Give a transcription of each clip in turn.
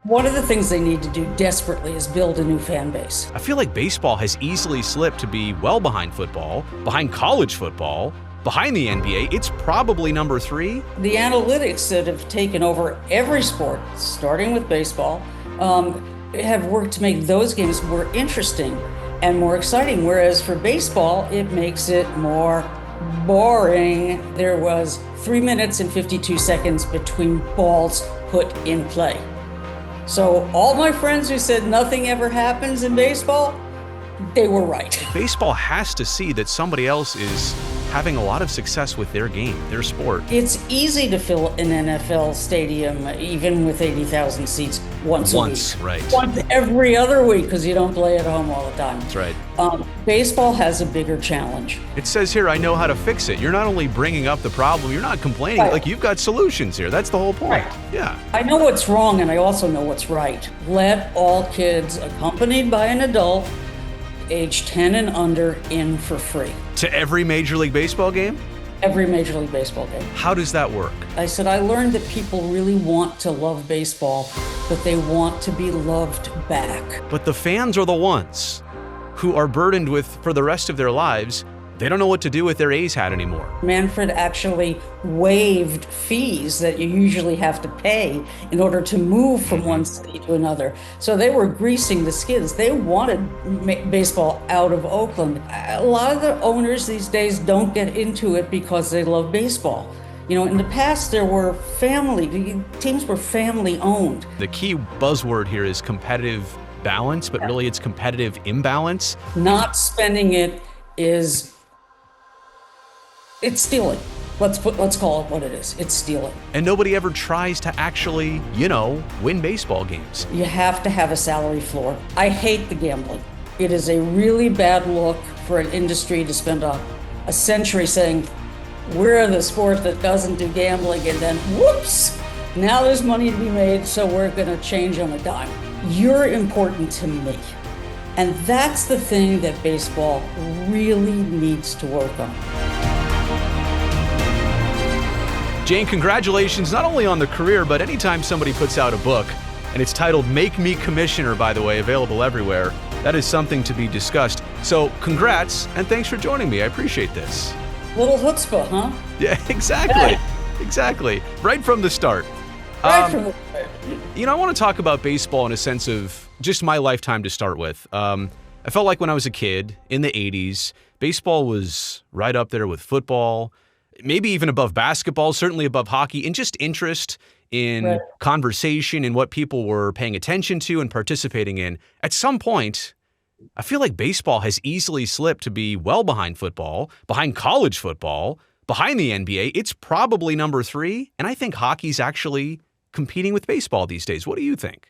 One of the things they need to do desperately is build a new fan base. I feel like baseball has easily slipped to be well behind football, behind college football, behind the NBA. It's probably number 3. The analytics that have taken over every sport, starting with baseball, have worked to make those games more interesting and more exciting. Whereas for baseball, it makes it more boring. There was 3 minutes and 52 seconds between balls put in play. So all my friends who said nothing ever happens in baseball, they were right. Baseball has to see that somebody else is having a lot of success with their game, their sport. It's easy to fill an NFL stadium, even with 80,000 seats, once a week. Right. Once every other week, because you don't play at home all the time. That's right. Baseball has a bigger challenge. It says here, I know how to fix it. You're not only bringing up the problem, you're not complaining. Right. Like, you've got solutions here. That's the whole point. Right. Yeah. I know what's wrong, and I also know what's right. Let all kids accompanied by an adult, age 10 and under, in for free. To every Major League Baseball game? Every Major League Baseball game. How does that work? I said, I learned that people really want to love baseball, but they want to be loved back. But the fans are the ones who are burdened with, for the rest of their lives, they don't know what to do with their A's hat anymore. Manfred actually waived fees that you usually have to pay in order to move from one city to another. So they were greasing the skids. They wanted baseball out of Oakland. A lot of the owners these days don't get into it because they love baseball. You know, in the past, the teams were family owned. The key buzzword here is competitive balance, but really it's competitive imbalance. Not spending it is, it's stealing. Let's call it what it is. It's stealing. And nobody ever tries to actually, win baseball games. You have to have a salary floor. I hate the gambling. It is a really bad look for an industry to spend a century saying, we're the sport that doesn't do gambling, and then whoops, now there's money to be made, so we're gonna change on a dime. You're important to me. And that's the thing that baseball really needs to work on. Jane, congratulations not only on the career, but anytime somebody puts out a book, and it's titled Make Me Commissioner, by the way, available everywhere, that is something to be discussed. So congrats, and thanks for joining me. I appreciate this. Little chutzpah, huh? Yeah, exactly. Exactly. Right from the start. Right from the start. I want to talk about baseball in a sense of just my lifetime to start with. I felt like when I was a kid in the 80s, baseball was right up there with football, maybe even above basketball, certainly above hockey, and just interest in conversation and what people were paying attention to and participating in. At some point, I feel like baseball has easily slipped to be well behind football, behind college football, behind the NBA. It's probably number 3, and I think hockey's actually competing with baseball these days. What do you think?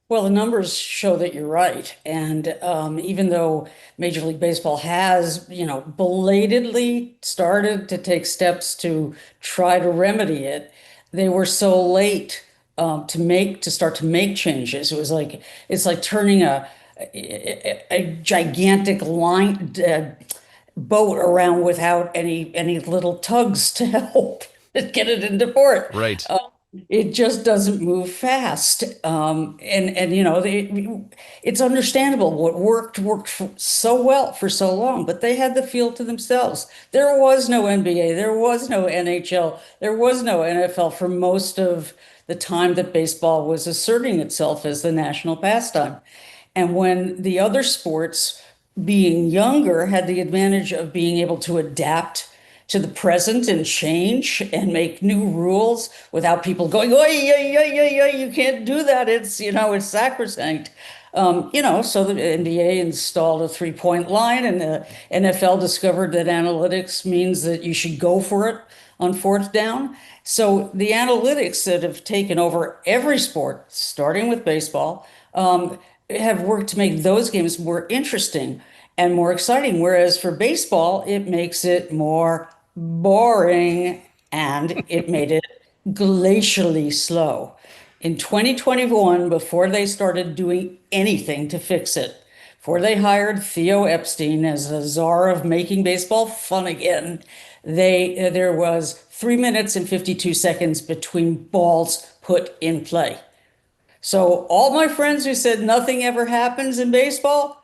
Well, the numbers show that you're right. And even though Major League Baseball has, belatedly started to take steps to try to remedy it, they were so late to start to make changes. It's like turning a gigantic boat around without any little tugs to help get it into port. Right. It just doesn't move fast. It's understandable. What worked so well for so long, but they had the field to themselves. There was no NBA, there was no NHL, there was no NFL for most of the time that baseball was asserting itself as the national pastime. And when the other sports, being younger, had the advantage of being able to adapt to the present and change and make new rules without people going, oh, yeah, you can't do that. It's sacrosanct. So the NBA installed a 3-point line, and the NFL discovered that analytics means that you should go for it on 4th down. So the analytics that have taken over every sport, starting with baseball, have worked to make those games more interesting and more exciting. Whereas for baseball, it makes it more boring, and it made it glacially slow. In 2021, before they started doing anything to fix it, before they hired Theo Epstein as the czar of making baseball fun again, there was 3 minutes and 52 seconds between balls put in play. So all my friends who said nothing ever happens in baseball,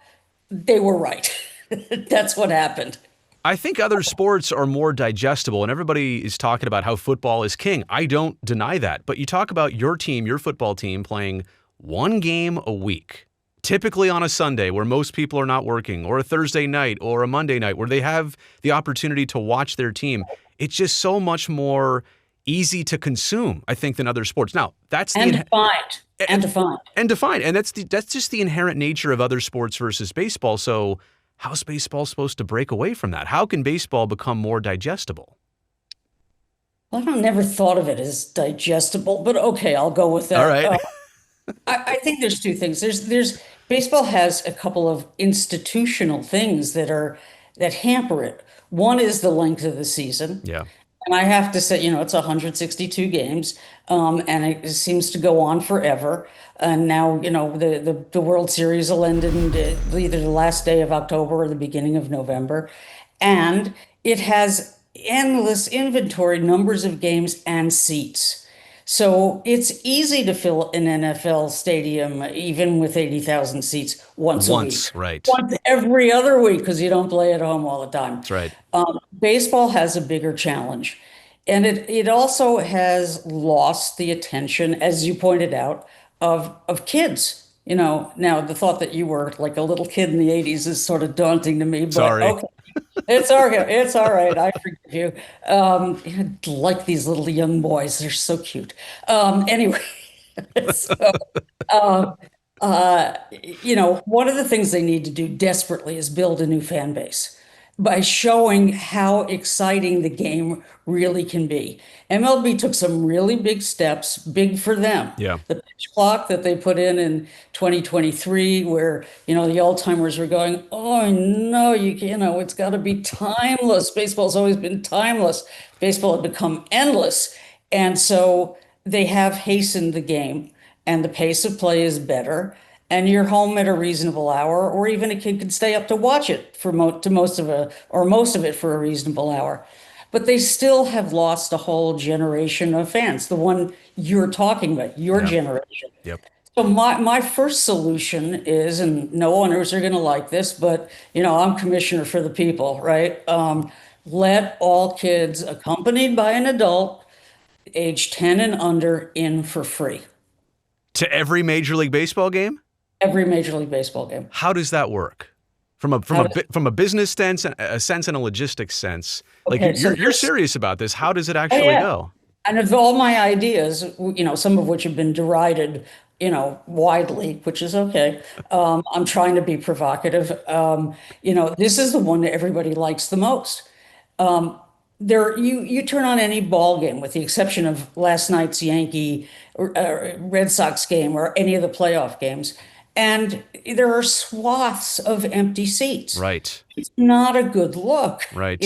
they were right. That's what happened. I think other sports are more digestible, and everybody is talking about how football is king. I don't deny that. But you talk about your team, your football team, playing one game a week, typically on a Sunday where most people are not working, or a Thursday night or a Monday night where they have the opportunity to watch their team. It's just so much more easy to consume, I think, than other sports. Now, that's And the defined. And defined. and defined. And that's just the inherent nature of other sports versus baseball. So how's baseball supposed to break away from that? How can baseball become more digestible? Well, I don't never thought of it as digestible, but okay, I'll go with All that. right. I think there's two things. There's baseball has a couple of institutional things that hamper it. One is the length of the season. Yeah. And I have to say, it's 162 games, and it seems to go on forever. And now, the World Series will end in either the last day of October or the beginning of November. And it has endless inventory, numbers of games and seats. So it's easy to fill an NFL stadium, even with 80,000 seats, once a week, Once, right. once every other week, because you don't play at home all the time. That's right. Baseball has a bigger challenge. And it also has lost the attention, as you pointed out, of kids. Now the thought that you were like a little kid in the 80s is sort of daunting to me, but Sorry. okay. It's all right. It's all right. I forgive you. Like these little young boys, they're so cute. Anyway, so uh, one of the things they need to do desperately is build a new fan base by showing how exciting the game really can be. MLB took some really big steps, big for them. Yeah. The pitch clock that they put in 2023, where, the old timers were going, oh no, it's got to be timeless. Baseball's always been timeless. Baseball had become endless. And so they have hastened the game, and the pace of play is better, and you're home at a reasonable hour, or even a kid can stay up to watch it for most of it for a reasonable hour. But they still have lost a whole generation of fans, the one you're talking about, your Yeah. generation. Yep. So my first solution is, and no owners are going to like this, but I'm commissioner for the people, right? Let all kids accompanied by an adult age 10 and under in for free. To every Major League Baseball game? Every Major League Baseball game. How does that work? From a How does- from a business sense, a sense, and a logistics sense. Like okay, so you're serious about this. How does it oh, actually yeah. go? And of all my ideas, some of which have been derided, widely, which is okay. I'm trying to be provocative. This is the one that everybody likes the most. You turn on any ball game, with the exception of last night's Yankee Red Sox game or any of the playoff games, and there are swaths of empty seats. Right. It's not a good look. Right.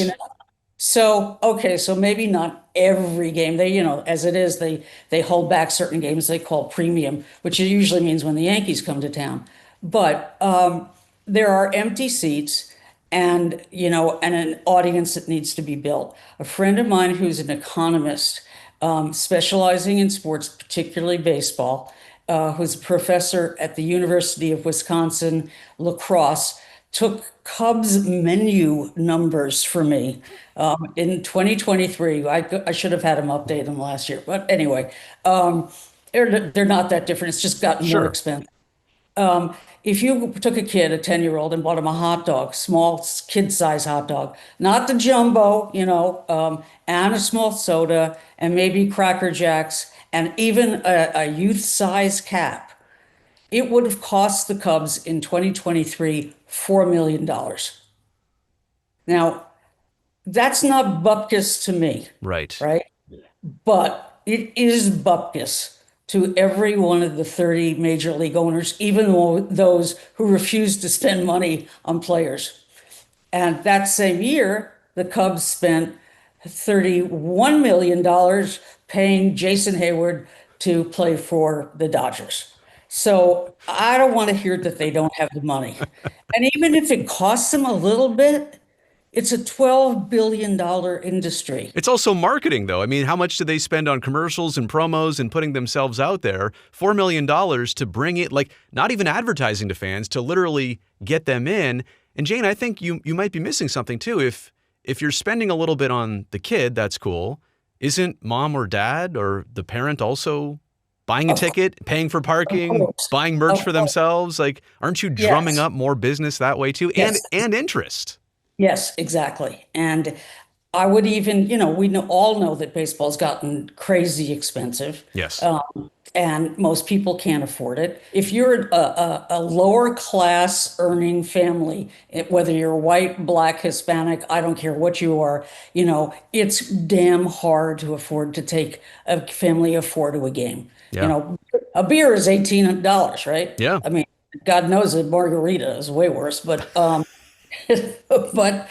So, okay, so maybe not every game. As it is, they hold back certain games they call premium, which usually means when the Yankees come to town. But there are empty seats, and an audience that needs to be built. A friend of mine who's an economist, specializing in sports, particularly baseball, who's a professor at the University of Wisconsin La Crosse, took Cubs menu numbers for me in 2023. I should have had him update them last year, but anyway, they're not that different. It's just gotten more Sure. expensive. If you took a kid, a 10-year-old, and bought him a hot dog, small kid size hot dog, not the jumbo, and a small soda, and maybe Cracker Jacks, and even a youth size cap, it would have cost the Cubs in 2023 $4 million. Now, that's not bupkis to me, Right. right? But it is bupkis to every one of the 30 major league owners, even those who refuse to spend money on players. And that same year, the Cubs spent $31 million paying Jason Hayward to play for the Dodgers. So I don't want to hear that they don't have the money. And even if it costs them a little bit, It's a $12 billion industry. It's also marketing, though. I mean, how much do they spend on commercials and promos and putting themselves out there? $4 million to bring it, like, not even advertising to fans, to literally get them in. And Jane, I think you might be missing something too. If you're spending a little bit on the kid, that's cool. Isn't mom or dad or the parent also buying a ticket, paying for parking, buying merch for themselves? Like, aren't you drumming up more business that way too? And interest. Yes, exactly. And I would even, we all know that baseball's gotten crazy expensive. Yes. And most people can't afford it. If you're a lower class earning family, whether you're white, black, Hispanic, I don't care what you are, it's damn hard to afford to take a family of four to a game. Yeah. A beer is $18, right? Yeah. I mean, God knows a margarita is way worse, but but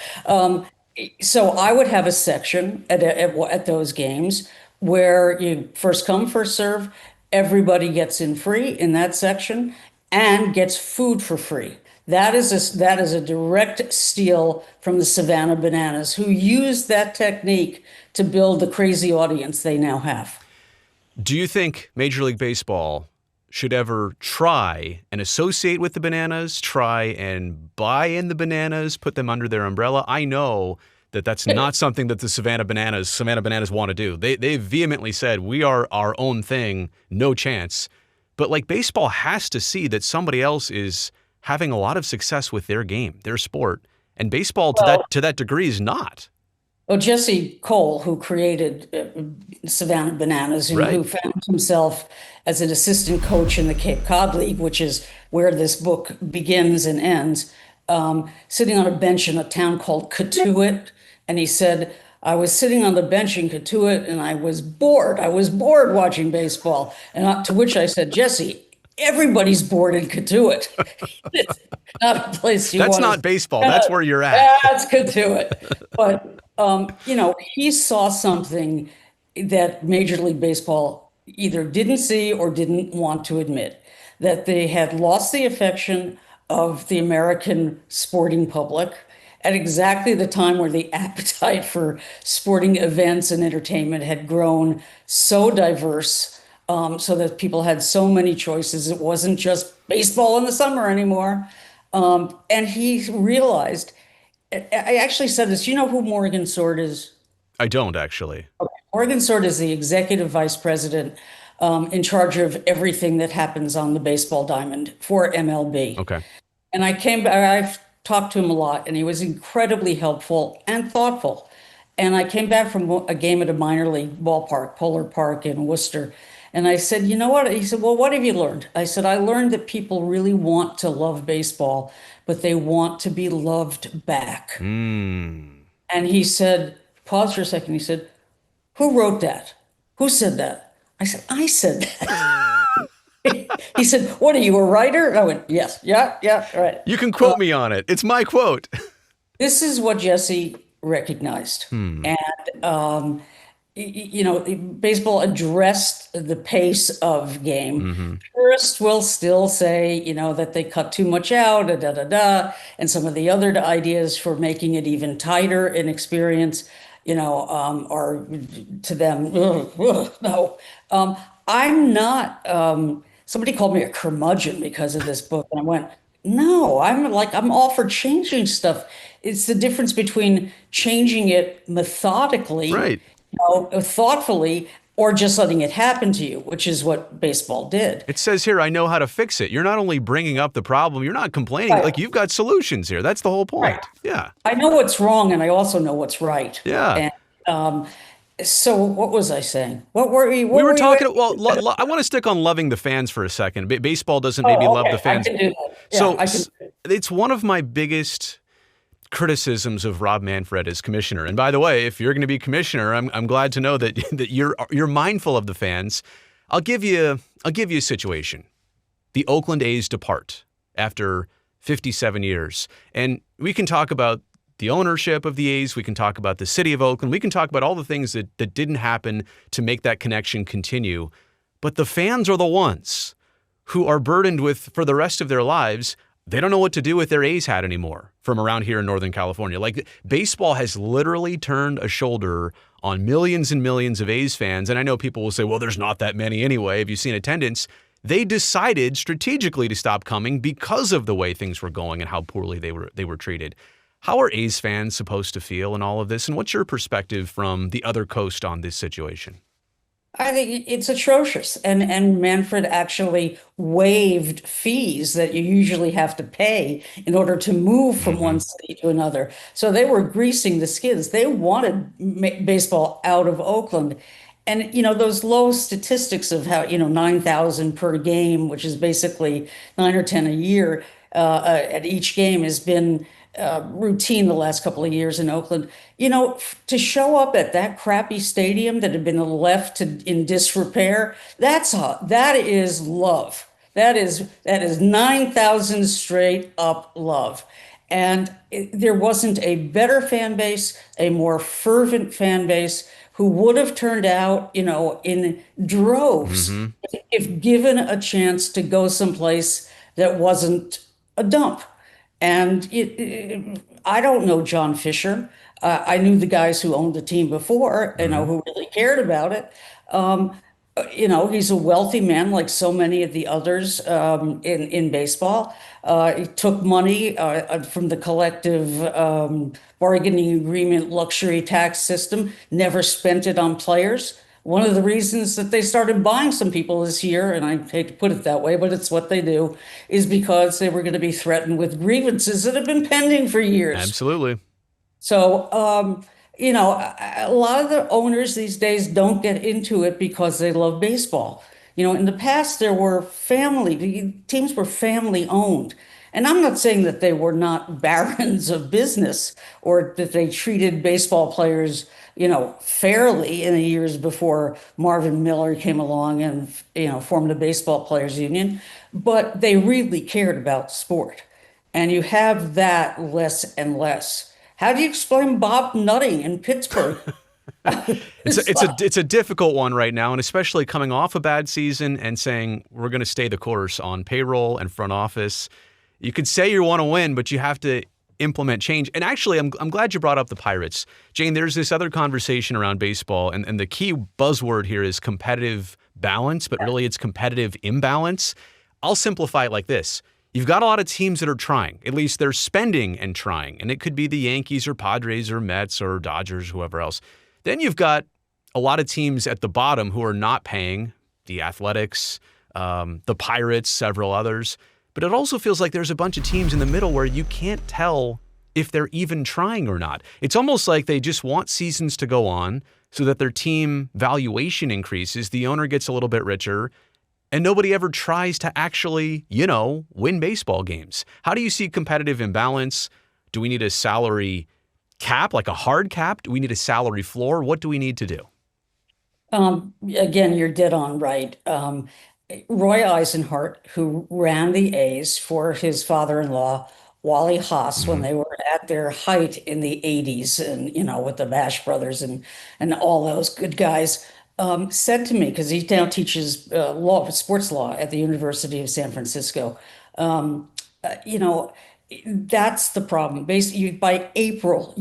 so I would have a section at those games where you first come, first serve. Everybody gets in free in that section and gets food for free. That is a direct steal from the Savannah Bananas, who used that technique to build the crazy audience they now have. Do you think Major League Baseball should ever try and associate with the Bananas, try and buy in the Bananas, put them under their umbrella? I know that that's not something that the Savannah Bananas want to do. They vehemently said, we are our own thing, no chance. But like, baseball has to see that somebody else is having a lot of success with their game, their sport, and baseball to that degree is not. Well, Jesse Cole, who created Savannah Bananas, who found himself as an assistant coach in the Cape Cod League, which is where this book begins and ends, sitting on a bench in a town called Cotuit. And he said, I was sitting on the bench in Cotuit and I was bored. I was bored watching baseball. And to which I said, Jesse, everybody's bored in Cotuit. It's not a place you want. That's not baseball. That's where you're at. That's Cotuit. But he saw something that Major League Baseball either didn't see or didn't want to admit, that they had lost the affection of the American sporting public at exactly the time where the appetite for sporting events and entertainment had grown so diverse, so that people had so many choices. It wasn't just baseball in the summer anymore. And he realized, I actually said this, you know who Morgan Sword is? I don't, actually. Okay. Morgan Sword is the executive vice president in charge of everything that happens on the baseball diamond for MLB. Okay. And I've talked to him a lot, and he was incredibly helpful and thoughtful. And I came back from a game at a minor league ballpark, Polar Park in Worcester. And I said, you know what? He said, well, what have you learned? I said, I learned that people really want to love baseball, but they want to be loved back. And he said, pause for a second. He said, who wrote that? Who said that? I said that. He said, what are you, a writer? And I went, yes, yeah, right. You can quote me on it. It's my quote. This is what Jesse recognized. And, baseball addressed the pace of game. Purists will still say, that they cut too much out, and some of the other ideas for making it even tighter in experience, are to them, no. I'm not, somebody called me a curmudgeon because of this book. And I went, no, I'm all for changing stuff. It's the difference between changing it methodically, right, thoughtfully, or just letting it happen to you, which is what baseball did. It says here, I know how to fix it. You're not only bringing up the problem, you're not complaining. Right. Like, you've got solutions here. That's the whole point. Right. Yeah. I know what's wrong, and I also know what's right. Yeah. And so what was I saying? What were we? We were talking, I want to stick on loving the fans for a second. Baseball doesn't maybe love the fans. I can do that. Yeah, so it's one of my biggest criticisms of Rob Manfred as commissioner. And by the way, if you're going to be commissioner, I'm glad to know that you're mindful of the fans. I'll give you a situation. The Oakland A's depart after 57 years. And we can talk about the ownership of the A's. We can talk about the city of Oakland. We can talk about all the things that didn't happen to make that connection continue. But the fans are the ones who are burdened with, for the rest of their lives, they don't know what to do with their A's hat anymore from around here in Northern California. Like baseball has literally turned a shoulder on millions and millions of A's fans. And I know people will say, well, there's not that many anyway. Have you seen attendance? They decided strategically to stop coming because of the way things were going and how poorly they were treated. How are A's fans supposed to feel in all of this? And what's your perspective from the other coast on this situation? I think it's atrocious. And Manfred actually waived fees that you usually have to pay in order to move from one Hmm. city to another. So they were greasing the skids. They wanted baseball out of Oakland. And those low statistics of how 9,000 per game, which is basically 9 or 10 a year at each game, has been routine the last couple of years in Oakland. To show up at that crappy stadium that had been left in disrepair, that is love. That is 9,000 straight up love. And there wasn't a better fan base, a more fervent fan base who would have turned out, in droves Hmm. if given a chance to go someplace that wasn't a dump. And I don't know John Fisher. I knew the guys who owned the team before, Hmm. who really cared about it. He's a wealthy man, like so many of the others in baseball. He took money from the collective bargaining agreement luxury tax system, never spent it on players. One of the reasons that they started buying some people this year, and I hate to put it that way, but it's what they do, is because they were going to be threatened with grievances that have been pending for years. Absolutely. So, a lot of the owners these days don't get into it because they love baseball. In the past, the teams were family owned. And I'm not saying that they were not barons of business or that they treated baseball players, fairly in the years before Marvin Miller came along and, formed the baseball players union, but they really cared about sport. And you have that less and less. How do you explain Bob Nutting in Pittsburgh? It's a difficult one right now, and especially coming off a bad season and saying we're going to stay the course on payroll and front office. You could say you want to win, but you have to implement change. And actually, I'm glad you brought up the Pirates. Jane, there's this other conversation around baseball, and the key buzzword here is competitive balance, but really it's competitive imbalance. I'll simplify it like this. You've got a lot of teams that are trying. At least they're spending and trying. And it could be the Yankees or Padres or Mets or Dodgers, whoever else. Then you've got a lot of teams at the bottom who are not paying, the Athletics, the Pirates, several others. But it also feels like there's a bunch of teams in the middle where you can't tell if they're even trying or not. It's almost like they just want seasons to go on so that their team valuation increases, the owner gets a little bit richer, and nobody ever tries to actually, win baseball games. How do you see competitive imbalance? Do we need a salary cap, like a hard cap? Do we need a salary floor? What do we need to do? Again, you're dead on right. Roy Eisenhart, who ran the A's for his father-in-law, Wally Haas, when Hmm. they were at their height in the 80s and, with the Bash brothers and all those good guys, said to me, because he now teaches sports law at the University of San Francisco, um, uh, you know, that's the problem. Basically, by April,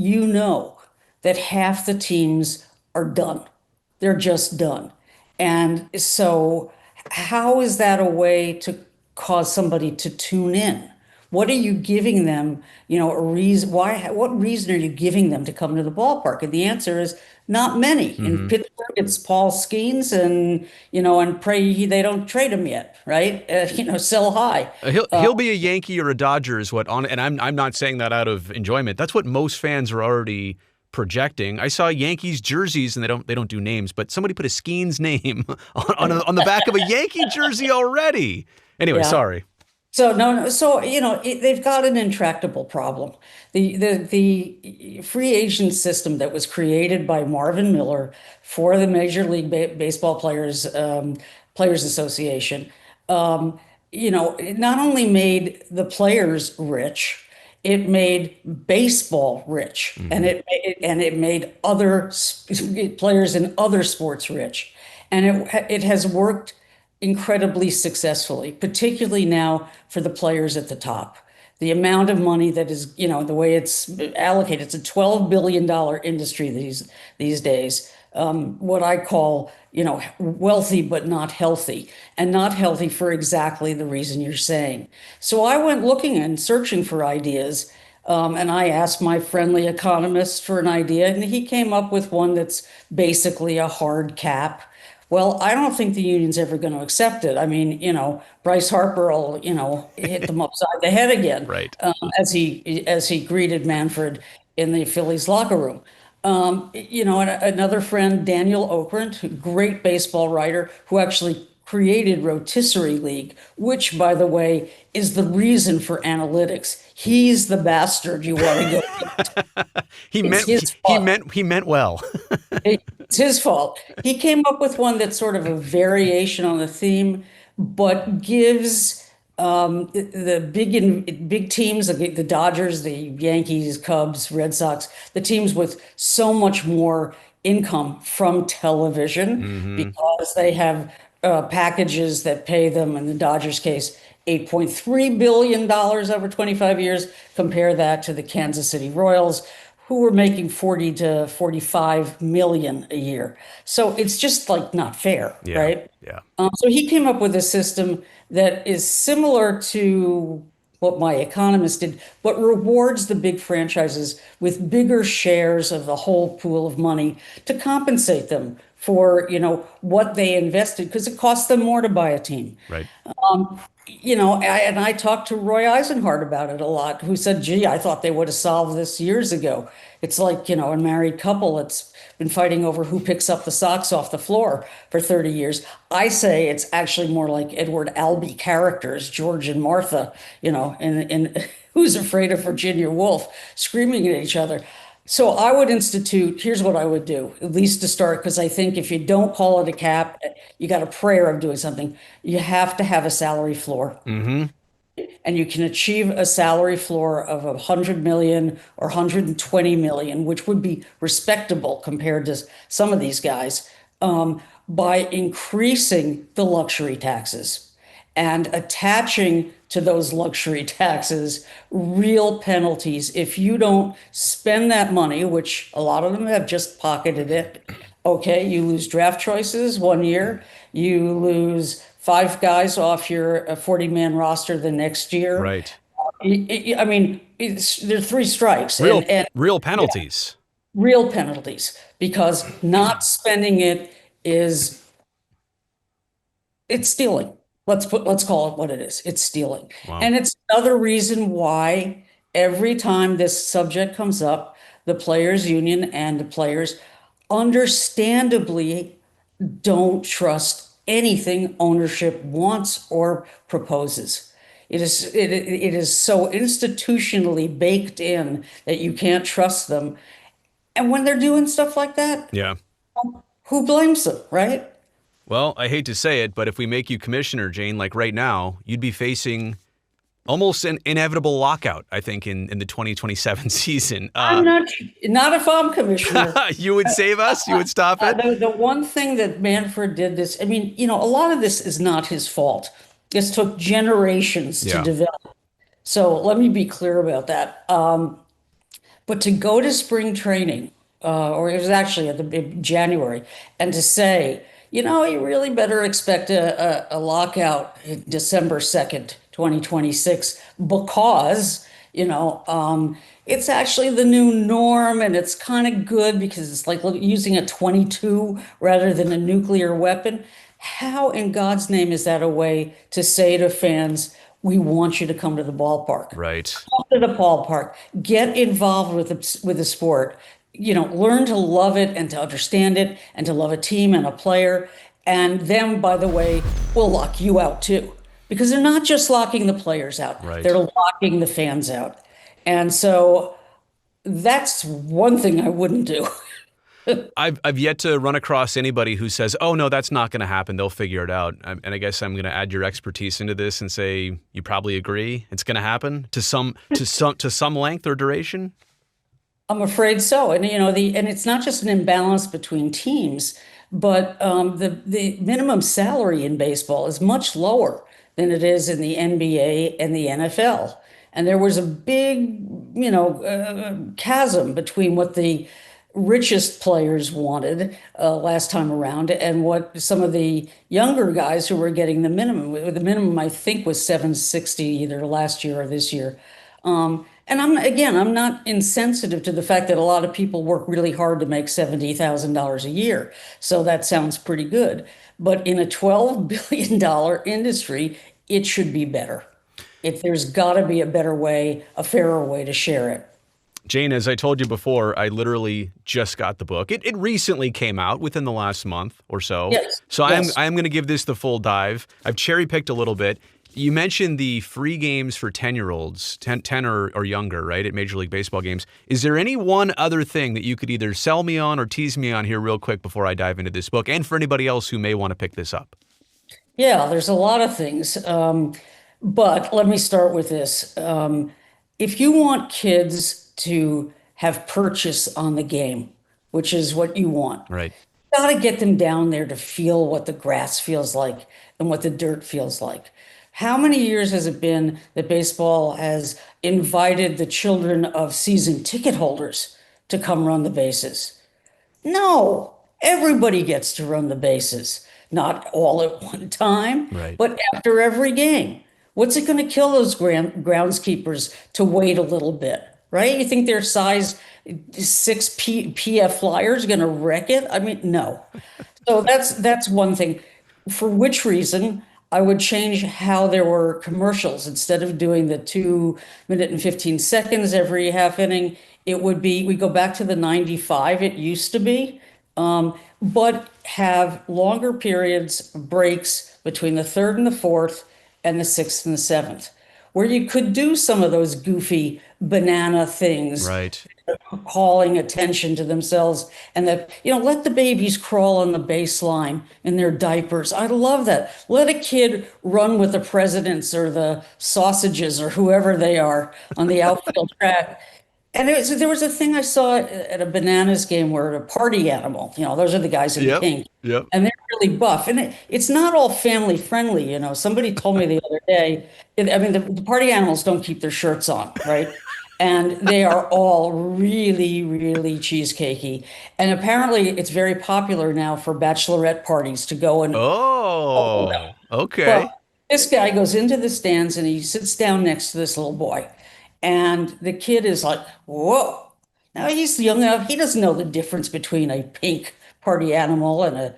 that half the teams are done. They're just done. And so, how is that a way to cause somebody to tune in? What are you giving them, a reason? What reason are you giving them to come to the ballpark? And the answer is not many. In Hmm. Pittsburgh, it's Paul Skeens and pray they don't trade him yet, right? Sell high. He'll be a Yankee or a Dodger is what on, and I'm not saying that out of enjoyment. That's what most fans are already projecting. I saw Yankees jerseys, and they don't do names, but somebody put a Skeens name on the back of a Yankee jersey already. Anyway, Yeah. sorry. So no, no. So they've got an intractable problem. The free agent system that was created by Marvin Miller for the Major League Baseball Players Association, it not only made the players rich, it made baseball rich, and Hmm. it made players in other sports rich, and it has worked incredibly successfully, particularly now for the players at the top. the amount of money that is, the way it's allocated. It's a $12 billion industry these days. What I call, wealthy but not healthy, and not healthy for exactly the reason you're saying. So I went looking and searching for ideas, and I asked my friendly economist for an idea, and he came up with one that's basically a hard cap. Well, I don't think the union's ever going to accept it. I mean, Bryce Harper will, hit them upside the head again, Right. as he greeted Manfred in the Phillies locker room. And another friend, Daniel Okrent, great baseball writer, who actually created Rotisserie League, which, by the way, is the reason for analytics. He's the bastard you want to go. He It's meant his he fault. meant he meant well. It's his fault. He came up with one that's sort of a variation on the theme, but gives the big teams, the Dodgers, the Yankees, Cubs, Red Sox, the teams with so much more income from television Hmm. because they have packages that pay them, in the Dodgers case, $8.3 billion over 25 years. Compare that to the Kansas City Royals, who were making 40 to 45 million a year. So it's just like not fair, Yeah. right? Yeah. So he came up with a system that is similar to what my economist did, but rewards the big franchises with bigger shares of the whole pool of money to compensate them for, what they invested, because it costs them more to buy a team. Right. And I talked to Roy Eisenhart about it a lot, who said, gee, I thought they would have solved this years ago. It's like, a married couple that's been fighting over who picks up the socks off the floor for 30 years. I say it's actually more like Edward Albee characters, George and Martha, in Who's Afraid of Virginia Woolf, screaming at each other. So I would institute, here's what I would do, at least to start, because I think if you don't call it a cap, you got a prayer of doing something. You have to have a salary floor. Hmm. And you can achieve a salary floor of 100 million or 120 million, which would be respectable compared to some of these guys, by increasing the luxury taxes and attaching to those luxury taxes real penalties if you don't spend that money, which a lot of them have just pocketed it. Okay, you lose draft choices 1 year, you lose five guys off your 40-man roster the next year. Right. I mean, there are three strikes, Real and real yeah, penalties. real penalties, because not spending it is it's stealing. Let's call it what it is. It's stealing. Wow. And it's another reason why every time this subject comes up, the players union and the players understandably don't trust anything ownership wants or proposes. It is so institutionally baked in that you can't trust them. And when they're doing stuff like that, Yeah. who blames them, right? Well, I hate to say it, but if we make you commissioner, Jane, like right now, you'd be facing almost an inevitable lockout, I think, in the 2027 season. I'm not if I'm commissioner. You would save us? You would stop it? The one thing that Manfred did this, I mean, a lot of this is not his fault. This took generations to Yeah. develop. So let me be clear about that. But to go to spring training, or it was actually at the January, and to say, you really better expect a lockout December 2nd, 2026, because, it's actually the new norm, and it's kind of good because it's like using a 22 rather than a nuclear weapon. How in God's name is that a way to say to fans, we want you to come to the ballpark? Right. To the ballpark, get involved with the sport, learn to love it and to understand it and to love a team and a player. And then, by the way, we'll lock you out too, because they're not just locking the players out, Right. they're locking the fans out. And so that's one thing I wouldn't do. I've yet to run across anybody who says, "Oh no, that's not going to happen. They'll figure it out." And I guess I'm going to add your expertise into this and say you probably agree it's going to happen to some length or duration. I'm afraid so. And and it's not just an imbalance between teams, but the minimum salary in baseball is much lower than it is in the NBA and the NFL. And there was a big, chasm between what the richest players wanted last time around and what some of the younger guys who were getting the minimum. The minimum, I think, was 760 either last year or this year. And I'm not insensitive to the fact that a lot of people work really hard to make $70,000 a year. So that sounds pretty good. But in a $12 billion industry, it should be better. If there's got to be a better way, a fairer way to share it. Jane, as I told you before, I literally just got the book. It recently came out within the last month or so. Yes. So Yes. I'm going to give this the full dive. I've cherry picked a little bit. You mentioned the free games for 10-year-olds, 10 or younger, right, at Major League Baseball games. Is there any one other thing that you could either sell me on or tease me on here real quick before I dive into this book, and for anybody else who may want to pick this up? Yeah, there's a lot of things. But let me start with this. If you want kids to have purchase on the game, which is what you want, Right. you got to get them down there to feel what the grass feels like and what the dirt feels like. How many years has it been that baseball has invited the children of season ticket holders to come run the bases? No, everybody gets to run the bases, not all at one time, Right. but after every game. What's it going to kill those groundskeepers to wait a little bit, right? You think their size 6 PF Flyers going to wreck it? I mean, no. So that's one thing. For which reason I would change how there were commercials instead of doing the 2 minute and 15 seconds every half inning. It would be we go back to the 95 it used to be, but have longer periods, breaks between the third and the fourth and the sixth and the seventh, where you could do some of those goofy banana things, Right. calling attention to themselves, and that, let the babies crawl on the baseline in their diapers. I love that. Let a kid run with the presidents or the sausages or whoever they are on the outfield track. And there was a thing I saw at a Bananas game where a party animal, those are the guys in Yep. pink, Yep. and they're really buff. And it's not all family friendly. Somebody told me the other day, the party animals don't keep their shirts on, right? And they are all really, really cheesecakey. And apparently it's very popular now for bachelorette parties to go and Oh, okay. well, this guy goes into the stands and he sits down next to this little boy. And the kid is like, whoa. Now he's young enough. He doesn't know the difference between a pink party animal and a,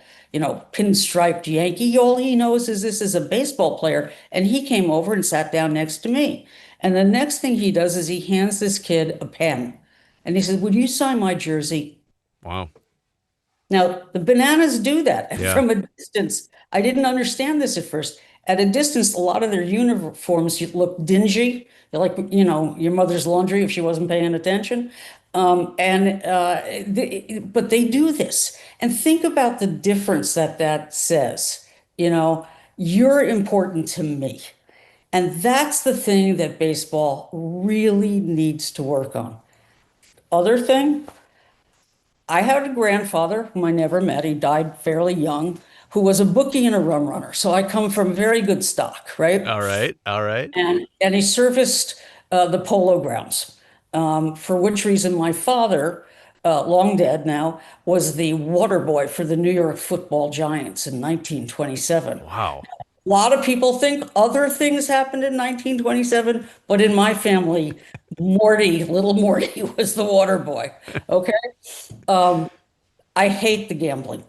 pinstriped Yankee. All he knows is this is a baseball player. And he came over and sat down next to me. And the next thing he does is he hands this kid a pen. And he says, would you sign my jersey? Wow. Now, the Bananas do that. And Yeah. from a distance, I didn't understand this at first. At a distance, a lot of their uniforms look dingy. They're like, your mother's laundry if she wasn't paying attention. But they do this. And think about the difference that says. You're important to me. And that's the thing that baseball really needs to work on. Other thing, I had a grandfather whom I never met. He died fairly young, who was a bookie and a rum runner. So I come from very good stock, right? All right. All right. And he serviced the polo grounds. For which reason my father, long dead now, was the water boy for the New York Football Giants in 1927. Wow. A lot of people think other things happened in 1927, but in my family, little Morty was the water boy. Okay. I hate the gambling.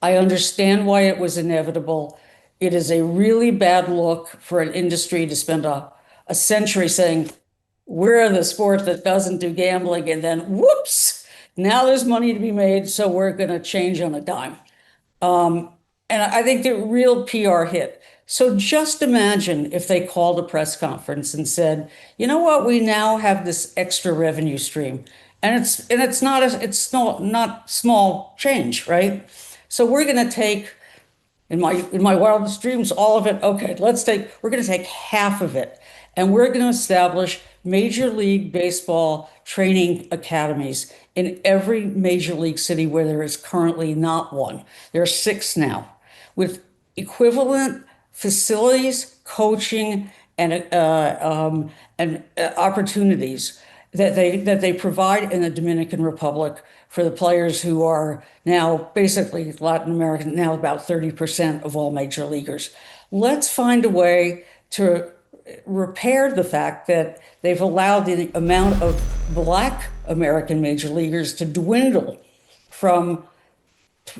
I understand why it was inevitable. It is a really bad look for an industry to spend a century saying, we're the sport that doesn't do gambling. And then whoops, now there's money to be made. So we're going to change on a dime. And I think the real PR hit. So just imagine if they called a press conference and said, you know what, we now have this extra revenue stream. And it's not small change, right? So we're going to take, in my wildest dreams, all of it. Okay, we're going to take half of it, and we're going to establish Major League Baseball training academies in every major league city where there is currently not one. There are 6 now, with equivalent facilities, coaching and opportunities that they provide in the Dominican Republic for the players who are now basically Latin American, now about 30% of all major leaguers. Let's find a way to repair the fact that they've allowed the amount of Black American major leaguers to dwindle from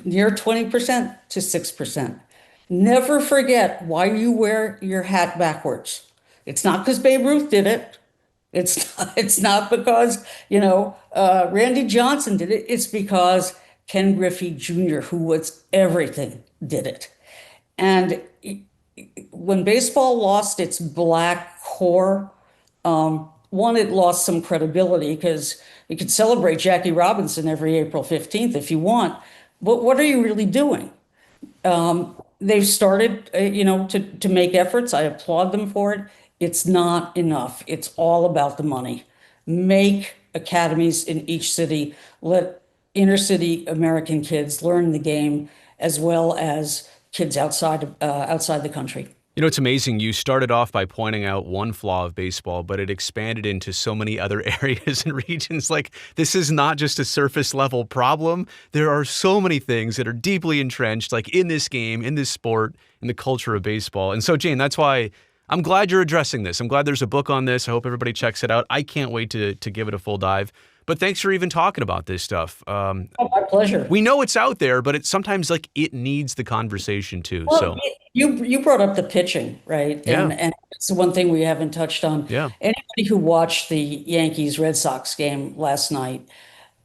near 20% to 6%. Never forget why you wear your hat backwards. It's not because Babe Ruth did it. It's not because, Randy Johnson did it. It's because Ken Griffey Jr., who was everything, did it. And when baseball lost its black core, one, it lost some credibility because you could celebrate Jackie Robinson every April 15th if you want, but what are you really doing? They've started, to make efforts. I applaud them for it. It's not enough. It's all about the money. Make academies in each city. Let inner city American kids learn the game as well as kids outside the country. You know, it's amazing. You started off by pointing out one flaw of baseball, but it expanded into so many other areas and regions. Like, this is not just a surface level problem. There are so many things that are deeply entrenched, like in this game, in this sport, in the culture of baseball. And so, Jane, that's why I'm glad you're addressing this. I'm glad there's a book on this. I hope everybody checks it out. I can't wait to give it a full dive. But thanks for even talking about this stuff. Oh, my pleasure. We know it's out there, but it's sometimes like it needs the conversation too. Well, So you brought up the pitching, right? yeah, And it's the one thing we haven't touched on. yeah. Anybody who watched the Yankees Red Sox game last night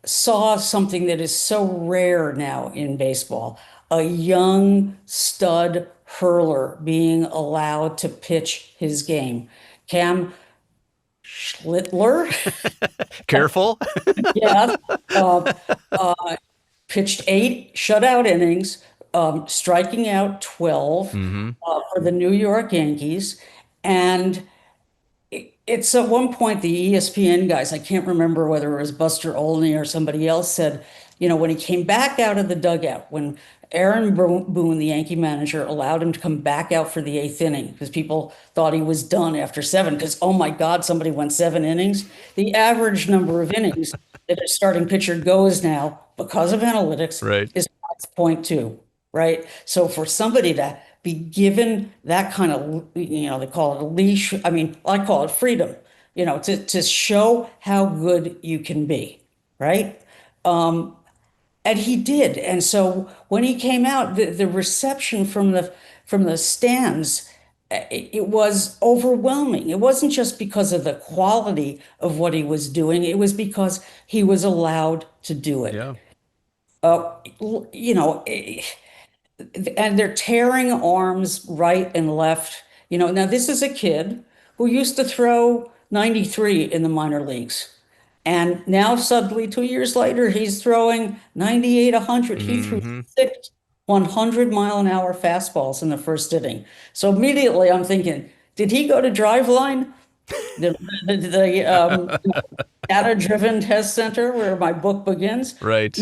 saw something that is so rare now in baseball, a young stud hurler being allowed to pitch his game. Cam Schlittler, Careful. yeah, uh, pitched 8 shutout innings, striking out 12 for the New York Yankees. And it's at one point the ESPN guys, I can't remember whether it was Buster Olney or somebody else, said, when he came back out of the dugout, when Aaron Boone, the Yankee manager, allowed him to come back out for the 8th inning because people thought he was done after 7 because, oh my God, somebody went 7 innings. The average number of innings that a starting pitcher goes now because of analytics Right. is 5.2, right? So for somebody to be given that kind of, they call it a leash. I mean, I call it freedom, to show how good you can be, right? And he did. And so when he came out, the reception from the stands, it was overwhelming. It wasn't just because of the quality of what he was doing, it was because he was allowed to do it. Yeah. Uh, and they're tearing arms right and left. Now this is a kid who used to throw 93 in the minor leagues. And now suddenly 2 years later, he's throwing 98, 100. He threw 6 100-mile-an-hour fastballs in the first inning. So immediately I'm thinking, did he go to Driveline, the data-driven test center where my book begins? Right.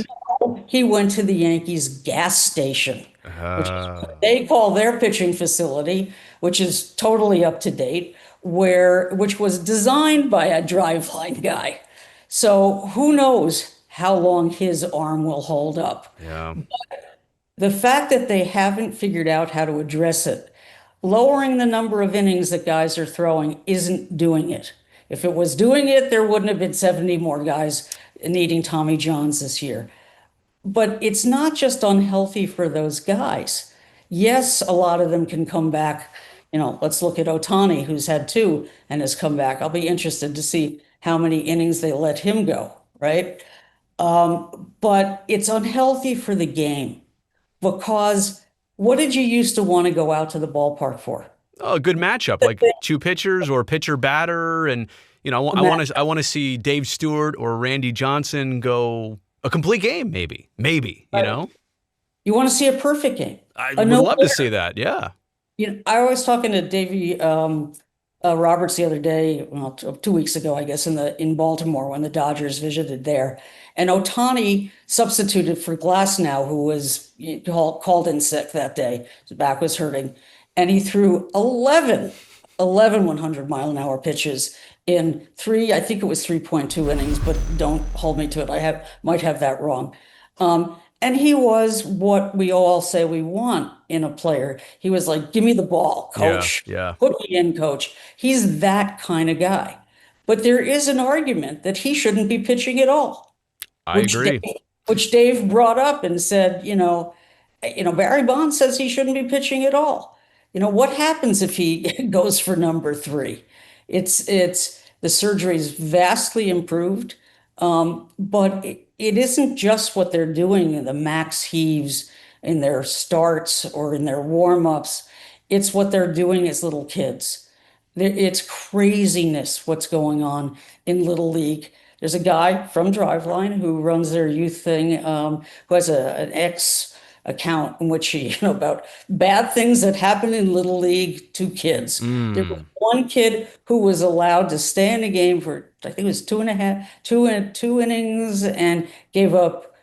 He went to the Yankees gas station, which is what they call their pitching facility, which is totally up to date, which was designed by a Driveline guy. So who knows how long his arm will hold up. Yeah. The fact that they haven't figured out how to address it, lowering the number of innings that guys are throwing isn't doing it. If it was doing it, there wouldn't have been 70 more guys needing Tommy Johns this year. But it's not just unhealthy for those guys. Yes, a lot of them can come back. Let's look at Ohtani, who's had 2 and has come back. I'll be interested to see how many innings they let him go, right? But it's unhealthy for the game because what did you used to want to go out to the ballpark for? Oh, a good matchup, like 2 pitchers or pitcher batter, and I want to see Dave Stewart or Randy Johnson go a complete game, maybe, You want to see a perfect game. I would love to see that. Yeah. I was talking to Davey Roberts the other day, well, 2 weeks ago, I guess, in Baltimore when the Dodgers visited there, and Ohtani substituted for Glasnow, who was called in sick that day. His back was hurting, and he threw 11 100-mile-an-hour pitches in three, I think it was 3.2 innings, but don't hold me to it. Might have that wrong. And he was what we all say we want in a player. He was like, give me the ball, Yeah, coach. yeah. Put me in, coach. He's that kind of guy. But there is an argument that he shouldn't be pitching at all, I which agree. Dave brought up and said, Barry Bonds says he shouldn't be pitching at all. What happens if he goes for number three? It's the surgery is vastly improved, but it isn't just what they're doing in the max heaves in their starts or in their warm-ups. It's what they're doing as little kids. It's craziness what's going on in Little League. There's a guy from Driveline who runs their youth thing, who has an X account in which he, about bad things that happen in Little League to kids. There was one kid who was allowed to stay in the game for, I think it was two innings, and gave up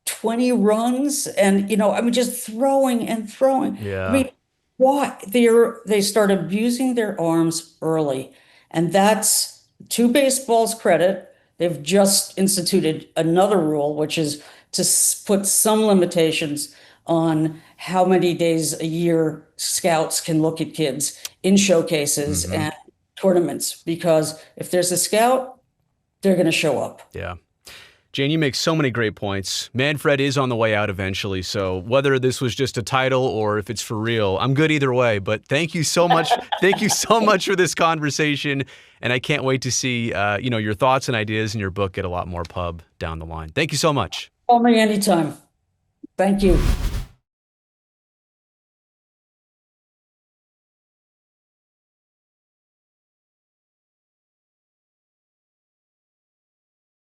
20 runs, and I mean, just throwing and throwing. I Yeah. mean, why they start abusing their arms early, and that's to baseball's credit. They've just instituted another rule, which is to put some limitations on how many days a year scouts can look at kids in showcases and tournaments, because if there's a scout, they're going to show up. Yeah. Jane, you make so many great points. Manfred is on the way out eventually, so whether this was just a title or if it's for real, I'm good either way. But thank you so much. Thank you so much for this conversation, and I can't wait to see your thoughts and ideas in your book get a lot more pub down the line. Thank you so much. Call me anytime. Thank you.